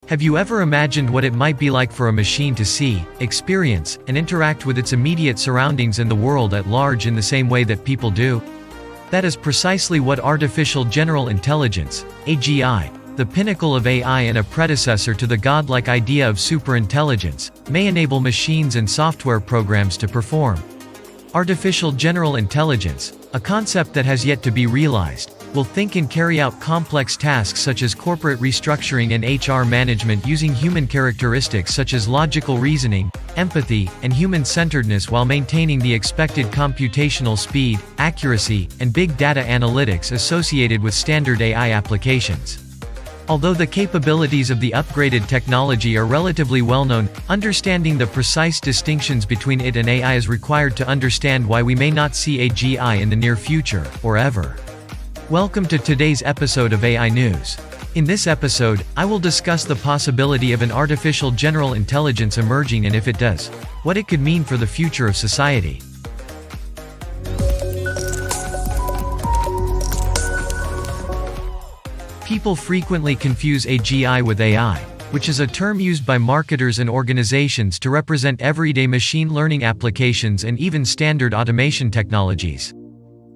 Have you ever imagined what it might be like for a machine to see, experience, and interact with its immediate surroundings and the world at large in the same way that people do? That is precisely what artificial general intelligence, AGI, the pinnacle of AI and a predecessor to the godlike idea of superintelligence, may enable machines and software programs to perform. Artificial general intelligence, a concept that has yet to be realized, will think and carry out complex tasks such as corporate restructuring and HR management using human characteristics such as logical reasoning, empathy, and human-centeredness while maintaining the expected computational speed, accuracy, and big data analytics associated with standard AI applications. Although the capabilities of the upgraded technology are relatively well known, understanding the precise distinctions between it and AI is required to understand why we may not see AGI in the near future, or ever. Welcome to today's episode of AI News. In this episode, I will discuss the possibility of an artificial general intelligence emerging and if it does, what it could mean for the future of society. People frequently confuse AGI with AI, which is a term used by marketers and organizations to represent everyday machine learning applications and even standard automation technologies.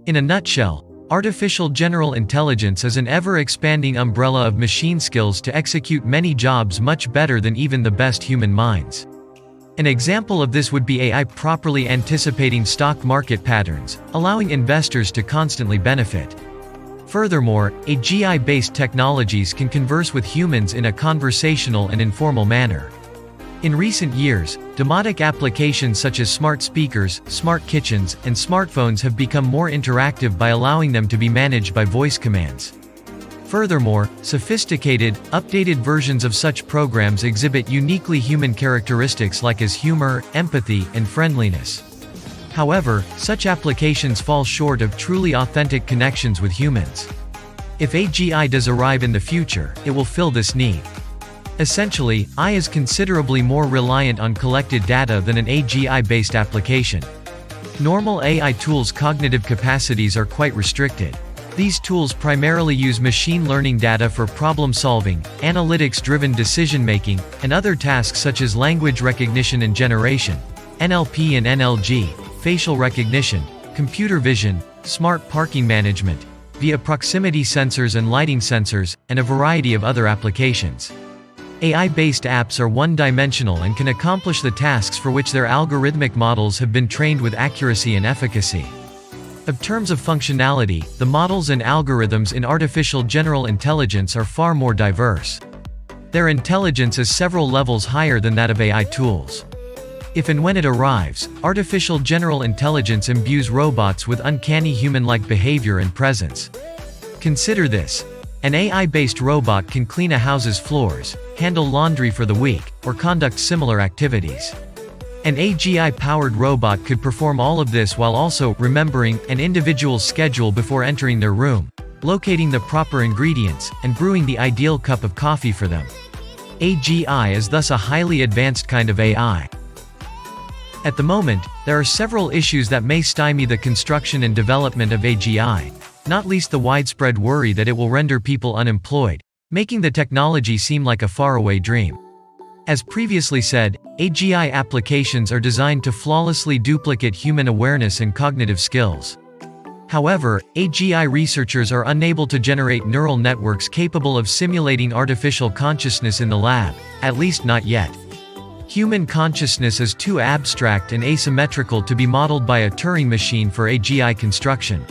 In a nutshell, artificial general intelligence is an ever-expanding umbrella of machine skills to execute many jobs much better than even the best human minds. An example of this would be AI properly anticipating stock market patterns, allowing investors to constantly benefit. Furthermore, AGI-based technologies can converse with humans in a conversational and informal manner. In recent years, domotic applications such as smart speakers, smart kitchens, and smartphones have become more interactive by allowing them to be managed by voice commands. Furthermore, sophisticated, updated versions of such programs exhibit uniquely human characteristics like as humor, empathy, and friendliness. However, such applications fall short of truly authentic connections with humans. If AGI does arrive in the future, it will fill this need. Essentially, AI is considerably more reliant on collected data than an AGI-based application. Normal AI tools' cognitive capacities are quite restricted. These tools primarily use machine learning data for problem-solving, analytics-driven decision-making, and other tasks such as language recognition and generation, NLP and NLG, facial recognition, computer vision, smart parking management, via proximity sensors and lighting sensors, and a variety of other applications. AI-based apps are one-dimensional and can accomplish the tasks for which their algorithmic models have been trained with accuracy and efficacy. In terms of functionality, the models and algorithms in artificial general intelligence are far more diverse. Their intelligence is several levels higher than that of AI tools. If and when it arrives, artificial general intelligence imbues robots with uncanny human-like behavior and presence. Consider this. An AI-based robot can clean a house's floors, handle laundry for the week, or conduct similar activities. An AGI-powered robot could perform all of this while also remembering an individual's schedule before entering their room, locating the proper ingredients, and brewing the ideal cup of coffee for them. AGI is thus a highly advanced kind of AI. At the moment, there are several issues that may stymie the construction and development of AGI, not least the widespread worry that it will render people unemployed, making the technology seem like a faraway dream. As previously said, AGI applications are designed to flawlessly duplicate human awareness and cognitive skills. However, AGI researchers are unable to generate neural networks capable of simulating artificial consciousness in the lab, at least not yet. Human consciousness is too abstract and asymmetrical to be modeled by a Turing machine for AGI construction.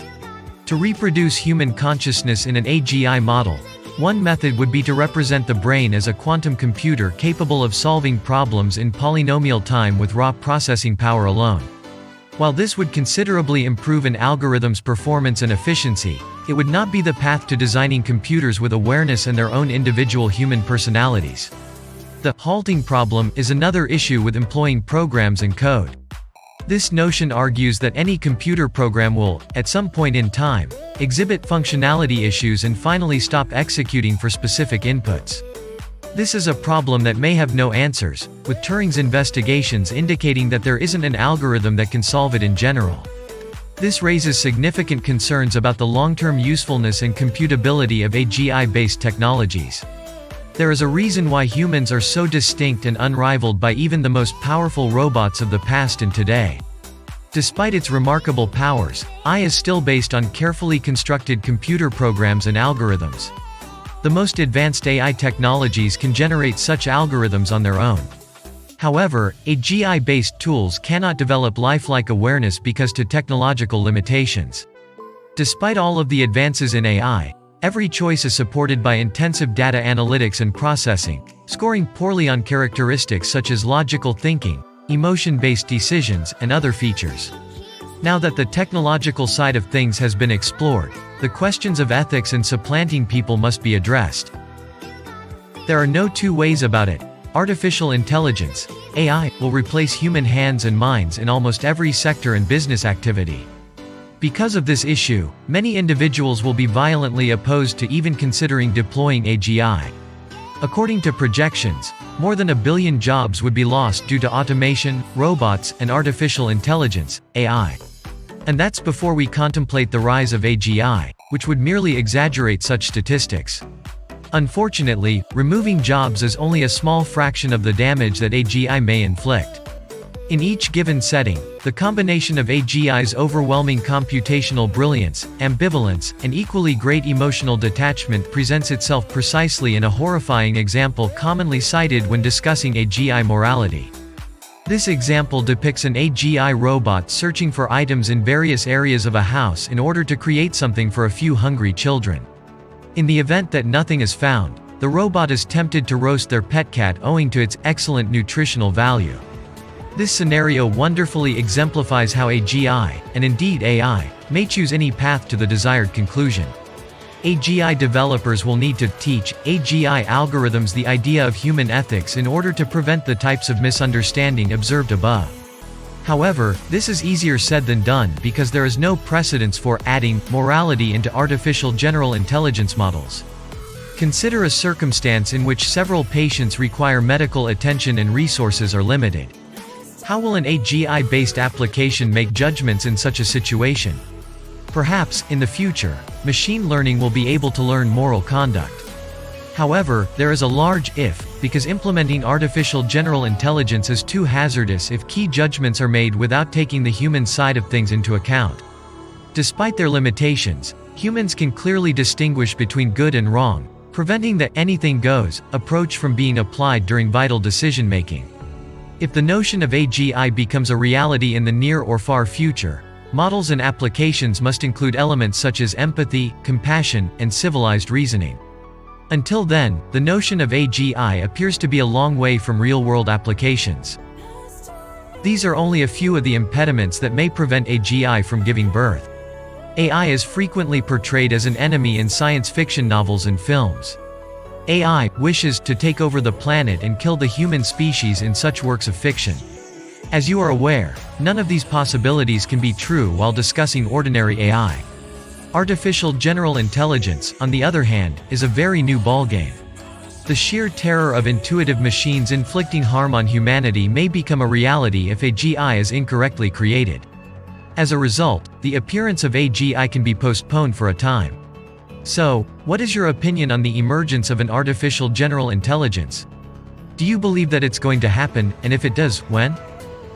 To reproduce human consciousness in an AGI model, one method would be to represent the brain as a quantum computer capable of solving problems in polynomial time with raw processing power alone. While this would considerably improve an algorithm's performance and efficiency, it would not be the path to designing computers with awareness and their own individual human personalities. The halting problem is another issue with employing programs and code. This notion argues that any computer program will, at some point in time, exhibit functionality issues and finally stop executing for specific inputs. This is a problem that may have no answers, with Turing's investigations indicating that there isn't an algorithm that can solve it in general. This raises significant concerns about the long-term usefulness and computability of AGI-based technologies. There is a reason why humans are so distinct and unrivaled by even the most powerful robots of the past and today. Despite its remarkable powers, AI is still based on carefully constructed computer programs and algorithms. The most advanced AI technologies can generate such algorithms on their own. However, AGI-based tools cannot develop lifelike awareness because of technological limitations. Despite all of the advances in AI, every choice is supported by intensive data analytics and processing, scoring poorly on characteristics such as logical thinking, emotion-based decisions, and other features. Now that the technological side of things has been explored, the questions of ethics and supplanting people must be addressed. There are no two ways about it. Artificial intelligence, AI, will replace human hands and minds in almost every sector and business activity. Because of this issue, many individuals will be violently opposed to even considering deploying AGI. According to projections, more than 1 billion jobs would be lost due to automation, robots, and artificial intelligence, AI. And that's before we contemplate the rise of AGI, which would merely exaggerate such statistics. Unfortunately, removing jobs is only a small fraction of the damage that AGI may inflict. In each given setting, the combination of AGI's overwhelming computational brilliance, ambivalence, and equally great emotional detachment presents itself precisely in a horrifying example commonly cited when discussing AGI morality. This example depicts an AGI robot searching for items in various areas of a house in order to create something for a few hungry children. In the event that nothing is found, the robot is tempted to roast their pet cat owing to its excellent nutritional value. This scenario wonderfully exemplifies how AGI, and indeed AI, may choose any path to the desired conclusion. AGI developers will need to teach AGI algorithms the idea of human ethics in order to prevent the types of misunderstanding observed above. However, this is easier said than done because there is no precedence for adding morality into artificial general intelligence models. Consider a circumstance in which several patients require medical attention and resources are limited. How will an AGI-based application make judgments in such a situation? Perhaps, in the future, machine learning will be able to learn moral conduct. However, there is a large if, because implementing artificial general intelligence is too hazardous if key judgments are made without taking the human side of things into account. Despite their limitations, humans can clearly distinguish between good and wrong, preventing the anything goes approach from being applied during vital decision-making. If the notion of AGI becomes a reality in the near or far future, models and applications must include elements such as empathy, compassion, and civilized reasoning. Until then, the notion of AGI appears to be a long way from real-world applications. These are only a few of the impediments that may prevent AGI from giving birth. AI is frequently portrayed as an enemy in science fiction novels and films. AI wishes to take over the planet and kill the human species in such works of fiction. As you are aware, none of these possibilities can be true while discussing ordinary AI. Artificial general intelligence, on the other hand, is a very new ballgame. The sheer terror of intuitive machines inflicting harm on humanity may become a reality if AGI is incorrectly created. As a result, the appearance of AGI can be postponed for a time. So, what is your opinion on the emergence of an artificial general intelligence? Do you believe that it's going to happen, and if it does, when?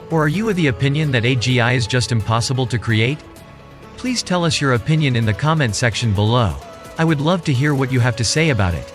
Or are you of the opinion that AGI is just impossible to create? Please tell us your opinion in the comment section below. I would love to hear what you have to say about it.